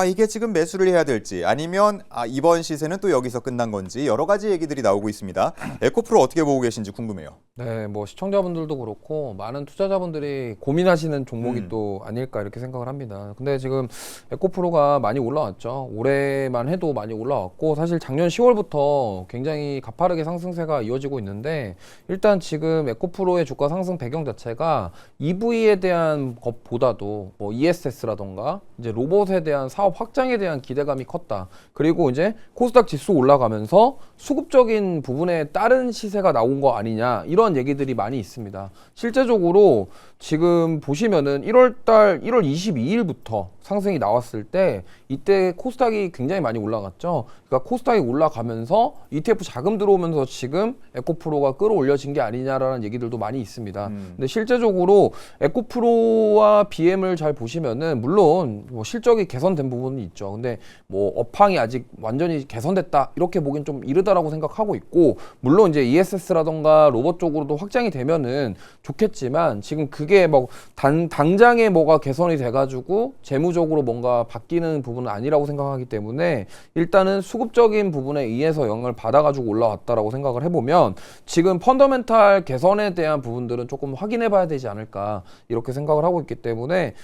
[SPEAKER 1] 이게 지금 매수를 해야 될지 아니면 이번 시세는 또 여기서 끝난 건지 여러 가지 얘기들이 나오고 있습니다. 에코프로 어떻게 보고 계신지 궁금해요.
[SPEAKER 2] 네, 뭐 시청자분들도 그렇고 많은 투자자분들이 고민하시는 종목이 또 아닐까 이렇게 생각을 합니다. 근데 지금 에코프로가 많이 올라왔죠. 올해만 해도 많이 올라왔고 사실 작년 10월부터 굉장히 가파르게 상승세가 이어지고 있는데 일단 지금 에코프로의 주가 상승 배경 자체가 EV에 대한 것보다도 뭐 ESS라던가 이제 로봇에 대한 사업 확장에 대한 기대감이 컸다. 그리고 이제 코스닥 지수 올라가면서 수급적인 부분에 따른 시세가 나온 거 아니냐 이런 얘기들이 많이 있습니다. 실제적으로 지금 보시면은 1월 22일부터 상승이 나왔을 때 이때 코스닥이 굉장히 많이 올라갔죠. 그러니까 코스닥이 올라가면서 ETF 자금 들어오면서 지금 에코프로가 끌어올려진 게 아니냐라는 얘기들도 많이 있습니다. 근데 실제적으로 에코프로와 BM을 잘 보시면은 물론 뭐 실적이 개선된 부분이 있죠. 근데 뭐 업황이 아직 완전히 개선됐다 이렇게 보긴 좀 이르다라고 생각하고 있고 물론 이제 ESS라던가 로봇 쪽으로도 확장이 되면은 좋겠지만 지금 그게 뭐 당장에 뭐가 개선이 돼가지고 재무적으로 뭔가 바뀌는 부분은 아니라고 생각하기 때문에 일단은 수급적인 부분에 의해서 영향을 받아가지고 올라왔다라고 생각을 해보면 지금 펀더멘탈 개선에 대한 부분들은 조금 확인해봐야 되지 않을까 이렇게 생각을 하고 있기 때문에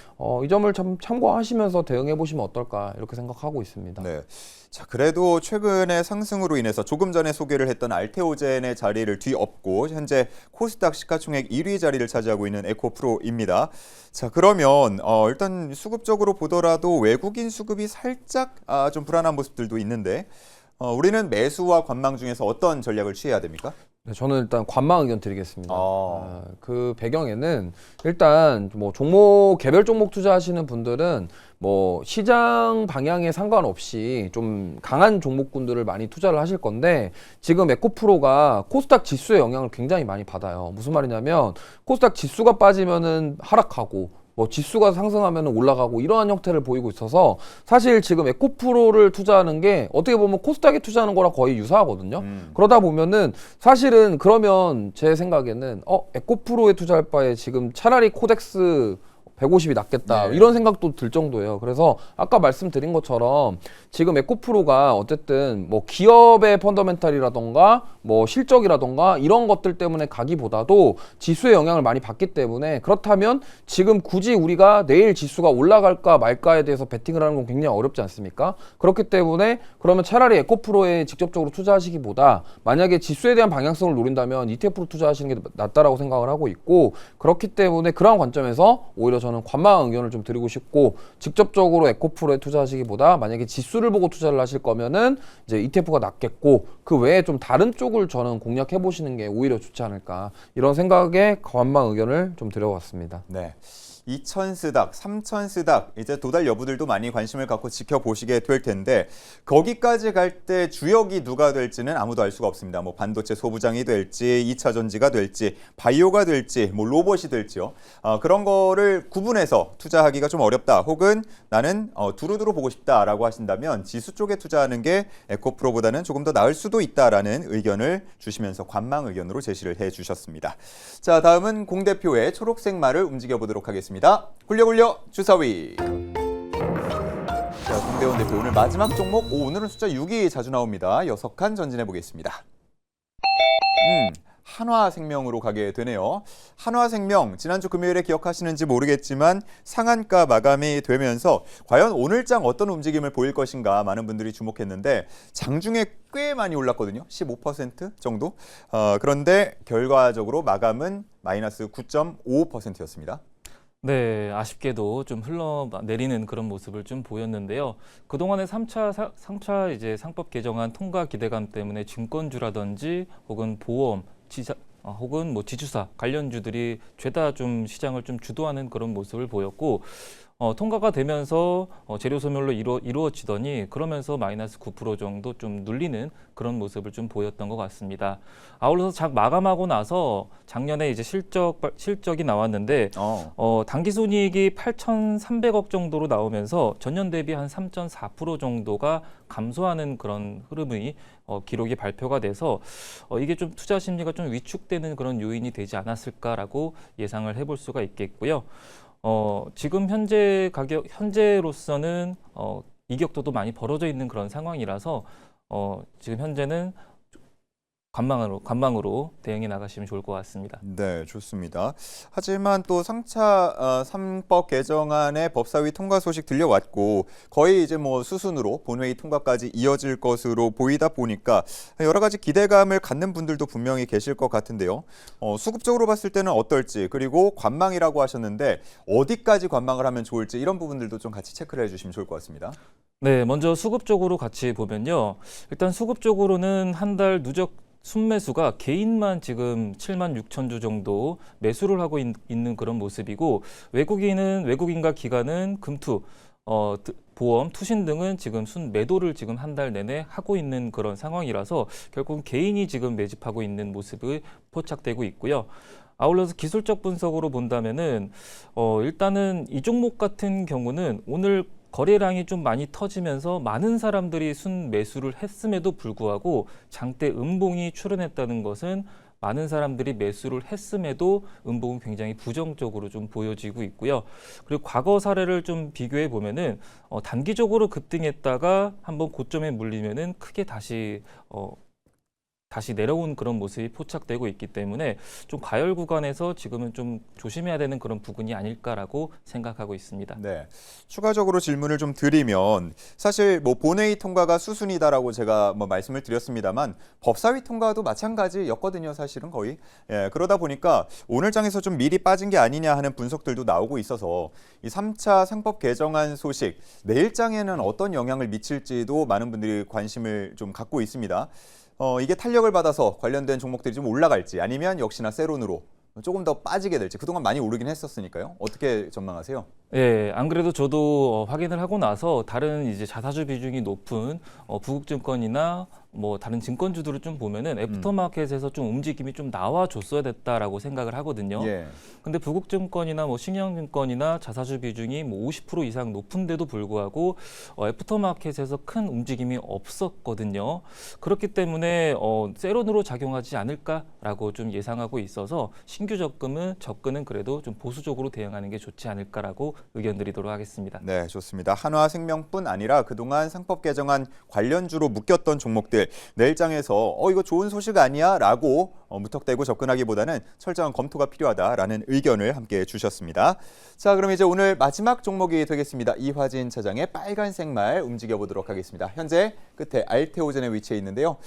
[SPEAKER 2] 이 점을 참 참고하시면서 대응해보시면 어떨까 이렇게 생각하고 있습니다.
[SPEAKER 1] 네. 자, 그래도 최근의 상승으로 인해서 조금 전에 소개를 했던 알테오젠의 자리를 뒤엎고 현재 코스닥 시가총액 1위 자리를 차지하고 있는 에코프로입니다. 자, 그러면 일단 수급적으로 보더라도 외국인 수급이 살짝 좀 불안한 모습들도 있는데 우리는 매수와 관망 중에서 어떤 전략을 취해야 됩니까?
[SPEAKER 2] 네, 저는 일단 관망 의견 드리겠습니다. 그 배경에는 일단 뭐 종목 개별 종목 투자하시는 분들은 뭐 시장 방향에 상관없이 좀 강한 종목군들을 많이 투자를 하실 건데 지금 에코프로가 코스닥 지수의 영향을 굉장히 많이 받아요. 무슨 말이냐면 코스닥 지수가 빠지면은 하락하고 뭐 지수가 상승하면 올라가고 이러한 형태를 보이고 있어서 사실 지금 에코프로를 투자하는 게 어떻게 보면 코스닥에 투자하는 거랑 거의 유사하거든요. 그러다 보면은 사실은 그러면 제 생각에는 에코프로에 투자할 바에 지금 차라리 코덱스 150이 낫겠다 이런 생각도 들 정도예요. 그래서 아까 말씀드린 것처럼 지금 에코프로가 어쨌든 뭐 기업의 펀더멘탈이라던가 뭐 실적이라던가 이런 것들 때문에 가기보다도 지수의 영향을 많이 받기 때문에 그렇다면 지금 굳이 우리가 내일 지수가 올라갈까 말까에 대해서 베팅을 하는 건 굉장히 어렵지 않습니까? 그렇기 때문에 그러면 차라리 에코프로에 직접적으로 투자하시기보다 만약에 지수에 대한 방향성을 노린다면 ETF로 투자하시는 게 낫다라고 생각을 하고 있고 그렇기 때문에 그러한 관점에서 오히려 저는 관망 의견을 좀 드리고 싶고 직접적으로 에코프로에 투자하시기보다 만약에 지수를 보고 투자를 하실 거면은 이제 ETF가 낫겠고 그 외에 좀 다른 쪽을 저는 공략해 보시는 게 오히려 좋지 않을까 이런 생각에 관망 의견을 좀 드려봤습니다.
[SPEAKER 1] 네. 2,000스닥, 3,000스닥 이제 도달 여부들도 많이 관심을 갖고 지켜보시게 될 텐데 거기까지 갈 때 주역이 누가 될지는 아무도 알 수가 없습니다. 뭐 반도체 소부장이 될지 2차 전지가 될지 바이오가 될지 뭐 로봇이 될지요. 그런 거를 구분해서 투자하기가 좀 어렵다. 혹은 나는 두루두루 보고 싶다라고 하신다면 지수 쪽에 투자하는 게 에코프로보다는 조금 더 나을 수도 있다라는 의견을 주시면서 관망 의견으로 제시를 해주셨습니다. 자, 다음은 공 대표의 초록색 말을 움직여보도록 하겠습니다. 굴려 주사위. 자, 공대원 대표 오늘 마지막 종목 오늘은 숫자 6이 자주 나옵니다. 6칸 전진해 보겠습니다. 한화생명으로 가게 되네요. 한화생명 지난주 금요일에 기억하시는지 모르겠지만 상한가 마감이 되면서 과연 오늘장 어떤 움직임을 보일 것인가 많은 분들이 주목했는데 장중에 꽤 많이 올랐거든요. 15% 정도. 그런데 결과적으로 마감은 마이너스 9.55%였습니다.
[SPEAKER 3] 네, 아쉽게도 좀 흘러내리는 그런 모습을 좀 보였는데요. 그동안의 3차 이제 상법 개정안 통과 기대감 때문에 증권주라든지 혹은 보험, 혹은 뭐 지주사 관련주들이 죄다 좀 시장을 좀 주도하는 그런 모습을 보였고 통과가 되면서 재료 소멸로 이루어지더니 그러면서 마이너스 9% 정도 좀 눌리는 그런 모습을 좀 보였던 것 같습니다. 아울러서 작 마감하고 나서 작년에 이제 실적이 나왔는데 당기순이익이 8,300억 정도로 나오면서 전년 대비 한 3.4% 정도가 감소하는 그런 흐름이 기록이 발표가 돼서 이게 좀 투자 심리가 좀 위축되는 그런 요인이 되지 않았을까라고 예상을 해볼 수가 있겠고요. 지금 현재로서는 이격도도 많이 벌어져 있는 그런 상황이라서 지금 현재는 관망으로 대응해 나가시면 좋을 것 같습니다.
[SPEAKER 1] 네, 좋습니다. 하지만 또 3법 개정안의 법사위 통과 소식 들려왔고 거의 이제 뭐 수순으로 본회의 통과까지 이어질 것으로 보이다 보니까 여러 가지 기대감을 갖는 분들도 분명히 계실 것 같은데요. 수급적으로 봤을 때는 어떨지, 그리고 관망이라고 하셨는데 어디까지 관망을 하면 좋을지 이런 부분들도 좀 같이 체크를 해주시면 좋을 것 같습니다.
[SPEAKER 3] 네, 먼저 수급적으로 같이 보면요. 일단 수급적으로는 한 달 누적 순매수가 개인만 지금 7만 6천 주 정도 매수를 하고 있는 그런 모습이고, 외국인과 기관은 금투, 보험, 투신 등은 지금 순매도를 지금 한 달 내내 하고 있는 그런 상황이라서 결국 개인이 지금 매집하고 있는 모습이 포착되고 있고요. 아울러서 기술적 분석으로 본다면은 일단은 이 종목 같은 경우는 오늘 거래량이 좀 많이 터지면서 많은 사람들이 순매수를 했음에도 불구하고 장대 음봉이 출현했다는 것은 많은 사람들이 매수를 했음에도 음봉은 굉장히 부정적으로 좀 보여지고 있고요. 그리고 과거 사례를 좀 비교해 보면은 단기적으로 급등했다가 한번 고점에 물리면은 크게 다시 내려온 그런 모습이 포착되고 있기 때문에 좀 과열 구간에서 지금은 좀 조심해야 되는 그런 부분이 아닐까라고 생각하고 있습니다.
[SPEAKER 1] 네, 추가적으로 질문을 좀 드리면 사실 뭐 본회의 통과가 수순이다라고 제가 뭐 말씀을 드렸습니다만 법사위 통과도 마찬가지였거든요, 사실은 거의. 예, 그러다 보니까 오늘 장에서 좀 미리 빠진 게 아니냐 하는 분석들도 나오고 있어서 이 3차 상법 개정안 소식 내일 장에는 어떤 영향을 미칠지도 많은 분들이 관심을 좀 갖고 있습니다. 이게 탄력을 받아서 관련된 종목들이 좀 올라갈지 아니면 역시나 세론으로 조금 더 빠지게 될지, 그동안 많이 오르긴 했었으니까요. 어떻게 전망하세요?
[SPEAKER 3] 예, 안 그래도 저도 확인을 하고 나서 다른 이제 자사주 비중이 높은 부국증권이나 뭐 다른 증권주들을 좀 보면은 애프터마켓에서 좀 움직임이 좀 나와줬어야 됐다라고 생각을 하거든요.
[SPEAKER 1] 예.
[SPEAKER 3] 근데 부국증권이나 뭐 신영증권이나 자사주 비중이 뭐 50% 이상 높은데도 불구하고 애프터마켓에서 큰 움직임이 없었거든요. 그렇기 때문에 세론으로 작용하지 않을까라고 좀 예상하고 있어서 신규 접근은 그래도 좀 보수적으로 대응하는 게 좋지 않을까라고 의견 드리도록 하겠습니다.
[SPEAKER 1] 네, 좋습니다. 한화생명뿐 아니라 그동안 상법 개정안 관련주로 묶였던 종목들 내일장에서 이거 좋은 소식 아니야? 라고 무턱대고 접근하기보다는 철저한 검토가 필요하다라는 의견을 함께 주셨습니다. 자, 그럼 이제 오늘 마지막 종목이 되겠습니다. 이화진 차장의 빨간색 말 움직여보도록 하겠습니다. 현재 끝에 알테오젠에 위치해 있는데요.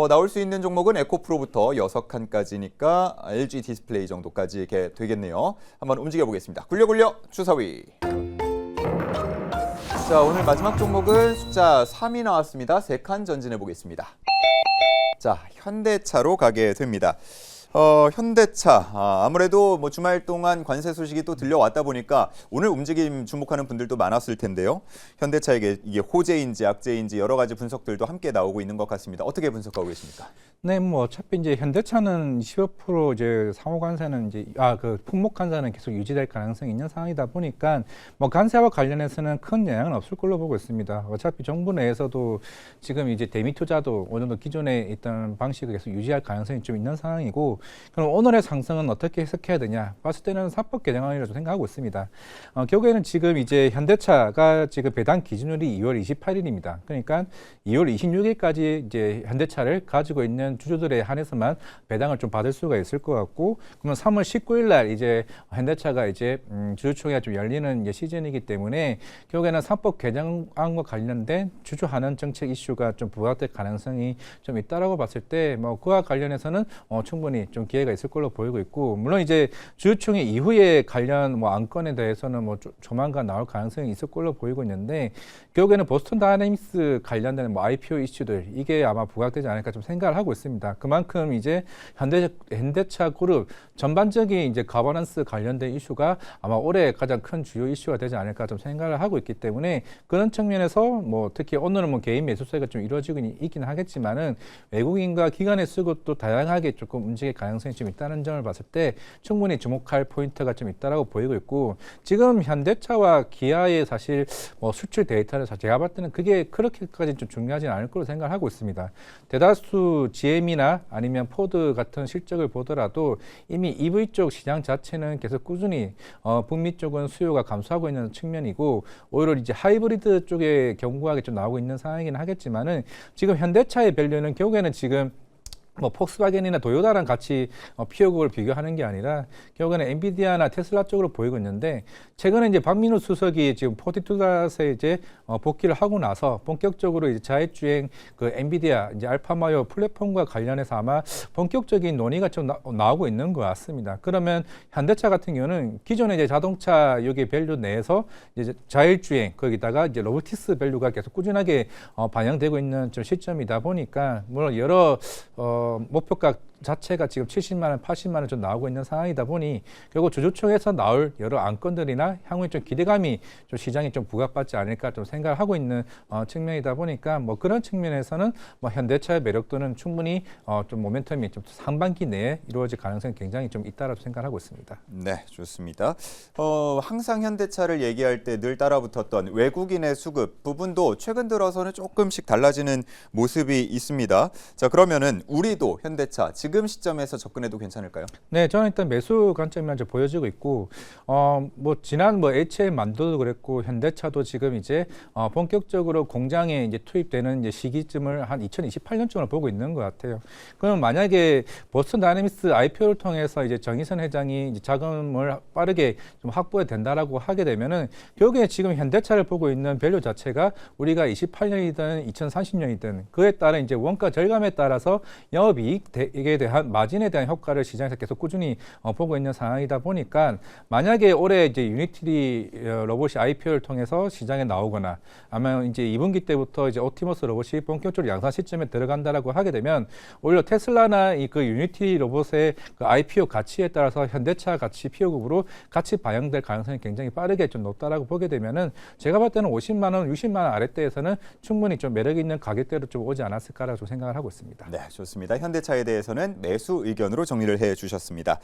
[SPEAKER 1] 나올 수 있는 종목은 에코프로부터 6칸까지니까 LG 디스플레이 정도까지 이렇게 되겠네요. 한번 움직여보겠습니다. 굴려 주사위. 자, 오늘 마지막 종목은 숫자 3이 나왔습니다. 3칸 전진해 보겠습니다. 자, 현대차로 가게 됩니다. 현대차 아무래도 뭐 주말 동안 관세 소식이 또 들려왔다 보니까 오늘 움직임 주목하는 분들도 많았을 텐데요. 현대차에게 이게 호재인지 악재인지 여러 가지 분석들도 함께 나오고 있는 것 같습니다. 어떻게 분석하고 계십니까?
[SPEAKER 4] 네, 뭐 어차피 이제 현대차는 15% 이제 상호 관세는 이제 그 품목 관세는 계속 유지될 가능성이 있는 상황이다 보니까 뭐 관세와 관련해서는 큰 영향은 없을 걸로 보고 있습니다. 어차피 정부 내에서도 지금 이제 대미 투자도 어느 정도 기존에 있던 방식을 계속 유지할 가능성이 좀 있는 상황이고, 그럼 오늘의 상승은 어떻게 해석해야 되냐? 봤을 때는 사법 개정안이라고 생각하고 있습니다. 결국에는 지금 이제 현대차가 지금 배당 기준일이 2월 28일입니다. 그러니까 2월 26일까지 이제 현대차를 가지고 있는 주주들에 한해서만 배당을 좀 받을 수가 있을 것 같고, 그러면 3월 19일 날 이제 현대차가 이제 주주총회가 좀 열리는 이제 시즌이기 때문에 결국에는 사법 개정안과 관련된 주주 환원 정책 이슈가 좀 부각될 가능성이 좀 있다라고 봤을 때 뭐 그와 관련해서는 충분히 좀 기회가 있을 걸로 보이고 있고, 물론 이제 주주총회 이후에 관련 뭐 안건에 대해서는 뭐 조만간 나올 가능성이 있을 걸로 보이고 있는데, 결국에는 보스턴 다이내믹스 관련된 뭐 IPO 이슈들 이게 아마 부각되지 않을까 좀 생각을 하고 있습니다. 그만큼 이제 현대차 그룹 전반적인 이제 가버넌스 관련된 이슈가 아마 올해 가장 큰 주요 이슈가 되지 않을까 좀 생각을 하고 있기 때문에, 그런 측면에서 뭐 특히 오늘은 뭐 개인 매수세가 좀 이루어지고 있긴 하겠지만은 외국인과 기관의 수급도 다양하게 조금 움직일 가능성이 좀 있다는 점을 봤을 때 충분히 주목할 포인트가 좀 있다라고 보이고 있고, 지금 현대차와 기아의 사실 뭐 수출 데이터를 제가 봤을 때는 그게 그렇게까지 좀 중요하지는 않을 거로 생각하고 있습니다. 대다수 GM이나 아니면 포드 같은 실적을 보더라도 이미 EV 쪽 시장 자체는 계속 꾸준히 북미 쪽은 수요가 감소하고 있는 측면이고, 오히려 이제 하이브리드 쪽에 견고하게 좀 나오고 있는 상황이긴 하겠지만은, 지금 현대차의 밸류는 결국에는 지금 뭐 폭스바겐이나 도요타랑 같이 피어국을 비교하는 게 아니라 결국에는 엔비디아나 테슬라 쪽으로 보이고 있는데, 최근에 이제 박민우 수석이 지금 포티투닷에 이제 복귀를 하고 나서 본격적으로 이제 자율주행 그 엔비디아 이제 알파마요 플랫폼과 관련해서 아마 본격적인 논의가 좀 나오고 있는 것 같습니다. 그러면 현대차 같은 경우는 기존의 이제 자동차 여기 밸류 내에서 이제 자율주행 거기다가 이제 로보틱스 밸류가 계속 꾸준하게 반영되고 있는 좀 시점이다 보니까, 물론 여러 목표가 자체가 지금 70만 원, 80만 원 좀 나오고 있는 상황이다 보니 결국 주주총회에서 나올 여러 안건들이나 향후에 좀 기대감이 좀 시장에 좀 부각받지 않을까 좀 생각을 하고 있는 측면이다 보니까, 뭐 그런 측면에서는 뭐 현대차의 매력도는 충분히 좀 모멘텀이 좀 상반기 내에 이루어질 가능성이 굉장히 좀 있다라고 생각하고 있습니다.
[SPEAKER 1] 네, 좋습니다. 항상 현대차를 얘기할 때 늘 따라붙었던 외국인의 수급 부분도 최근 들어서는 조금씩 달라지는 모습이 있습니다. 자, 그러면은 우리도 현대차 지금 시점에서 접근해도 괜찮을까요?
[SPEAKER 4] 네, 저는 일단 매수 관점이 이제 보여지고 있고, 뭐 지난 뭐 HM만도 그랬고 현대차도 지금 이제 본격적으로 공장에 이제 투입되는 이제 시기쯤을 한 2028년쯤을 보고 있는 것 같아요. 그럼 만약에 보스턴 다이내믹스 IPO를 통해서 이제 정의선 회장이 이제 자금을 빠르게 좀 확보해 된다라고 하게 되면은 결국에 지금 현대차를 보고 있는 밸류 자체가 우리가 28년이든 2030년이든 그에 따른 이제 원가 절감에 따라서 영업이익에 대한 마진에 대한 효과를 시장에서 계속 꾸준히 보고 있는 상황이다 보니까, 만약에 올해 이제 유니티 로봇이 IPO를 통해서 시장에 나오거나 아니면 이제 2분기 때부터 이제 옵티머스 로봇이 본격적으로 양산 시점에 들어간다라고 하게 되면, 오히려 테슬라나 이 그 유니티 로봇의 그 IPO 가치에 따라서 현대차 가치 피어급으로 같이 반영될 가능성이 굉장히 빠르게 좀 높다라고 보게 되면은, 제가 볼 때는 50만 원, 60만 원 아래대에서는 충분히 좀 매력 있는 가격대로 좀 오지 않았을까라고 생각을 하고 있습니다.
[SPEAKER 1] 네, 좋습니다. 현대차에 대해서는 매수 의견으로 정리를 해주셨습니다.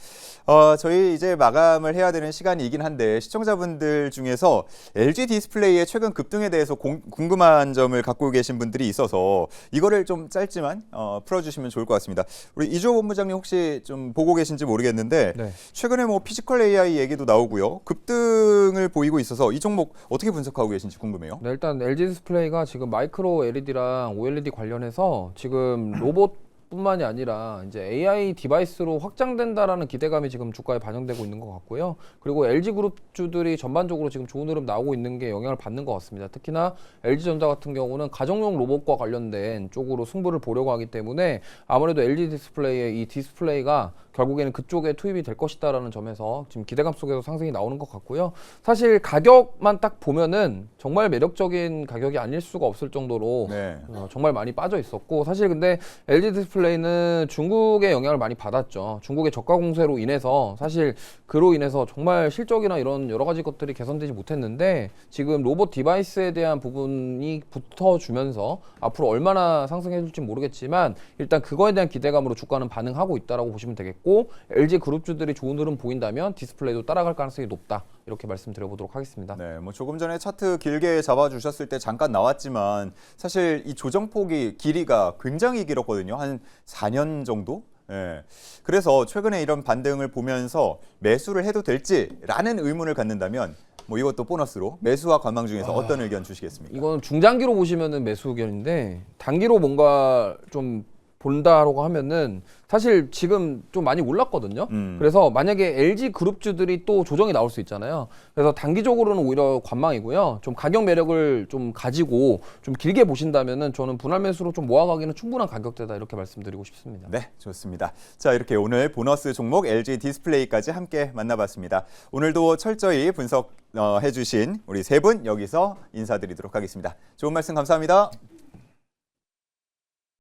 [SPEAKER 1] 저희 이제 마감을 해야 되는 시간이긴 한데, 시청자분들 중에서 LG 디스플레이의 최근 급등에 대해서 궁금한 점을 갖고 계신 분들이 있어서 이거를 좀 짧지만 풀어주시면 좋을 것 같습니다. 우리 이주호 본부장님 혹시 좀 보고 계신지 모르겠는데,
[SPEAKER 2] 네.
[SPEAKER 1] 최근에 뭐 피지컬 AI 얘기도 나오고요. 급등을 보이고 있어서 이 종목 어떻게 분석하고 계신지 궁금해요.
[SPEAKER 2] 네, 일단 LG 디스플레이가 지금 마이크로 LED랑 OLED 관련해서 지금 로봇뿐만이 아니라 이제 AI 디바이스로 확장된다라는 기대감이 지금 주가에 반영되고 있는 것 같고요. 그리고 LG 그룹주들이 전반적으로 지금 좋은 흐름 나오고 있는 게 영향을 받는 것 같습니다. 특히나 LG전자 같은 경우는 가정용 로봇과 관련된 쪽으로 승부를 보려고 하기 때문에 아무래도 LG 디스플레이의 이 디스플레이가 결국에는 그쪽에 투입이 될 것이다라는 점에서 지금 기대감 속에서 상승이 나오는 것 같고요. 사실 가격만 딱 보면은 정말 매력적인 가격이 아닐 수가 없을 정도로
[SPEAKER 1] 네.
[SPEAKER 2] 정말 많이 빠져 있었고, 사실 근데 LG 디스플레이는 중국의 영향을 많이 받았죠. 중국의 저가 공세로 인해서 사실 그로 인해서 정말 실적이나 이런 여러 가지 것들이 개선되지 못했는데, 지금 로봇 디바이스에 대한 부분이 붙어주면서 앞으로 얼마나 상승해 줄지 모르겠지만 일단 그거에 대한 기대감으로 주가는 반응하고 있다라고 보시면 되겠고, LG 그룹주들이 좋은 흐름 보인다면 디스플레이도 따라갈 가능성이 높다, 이렇게 말씀드려보도록 하겠습니다.
[SPEAKER 1] 네, 뭐 조금 전에 차트 길게 잡아주셨을 때 잠깐 나왔지만 사실 이 조정폭이 길이가 굉장히 길었거든요. 한 4년 정도? 예. 그래서 최근에 이런 반등을 보면서 매수를 해도 될지라는 의문을 갖는다면, 뭐 이것도 보너스로 매수와 관망 중에서 어떤 의견 주시겠습니까?
[SPEAKER 2] 이건 중장기로 보시면은 매수 의견인데, 단기로 뭔가 좀 본다라고 하면은 사실 지금 좀 많이 올랐거든요. 그래서 만약에 LG 그룹주들이 또 조정이 나올 수 있잖아요. 그래서 단기적으로는 오히려 관망이고요. 좀 가격 매력을 좀 가지고 좀 길게 보신다면은 저는 분할 매수로 좀 모아가기는 충분한 가격대다, 이렇게 말씀드리고 싶습니다.
[SPEAKER 1] 네, 좋습니다. 자, 이렇게 오늘 보너스 종목 LG 디스플레이까지 함께 만나봤습니다. 오늘도 철저히 분석해주신 우리 세 분 여기서 인사드리도록 하겠습니다. 좋은 말씀 감사합니다.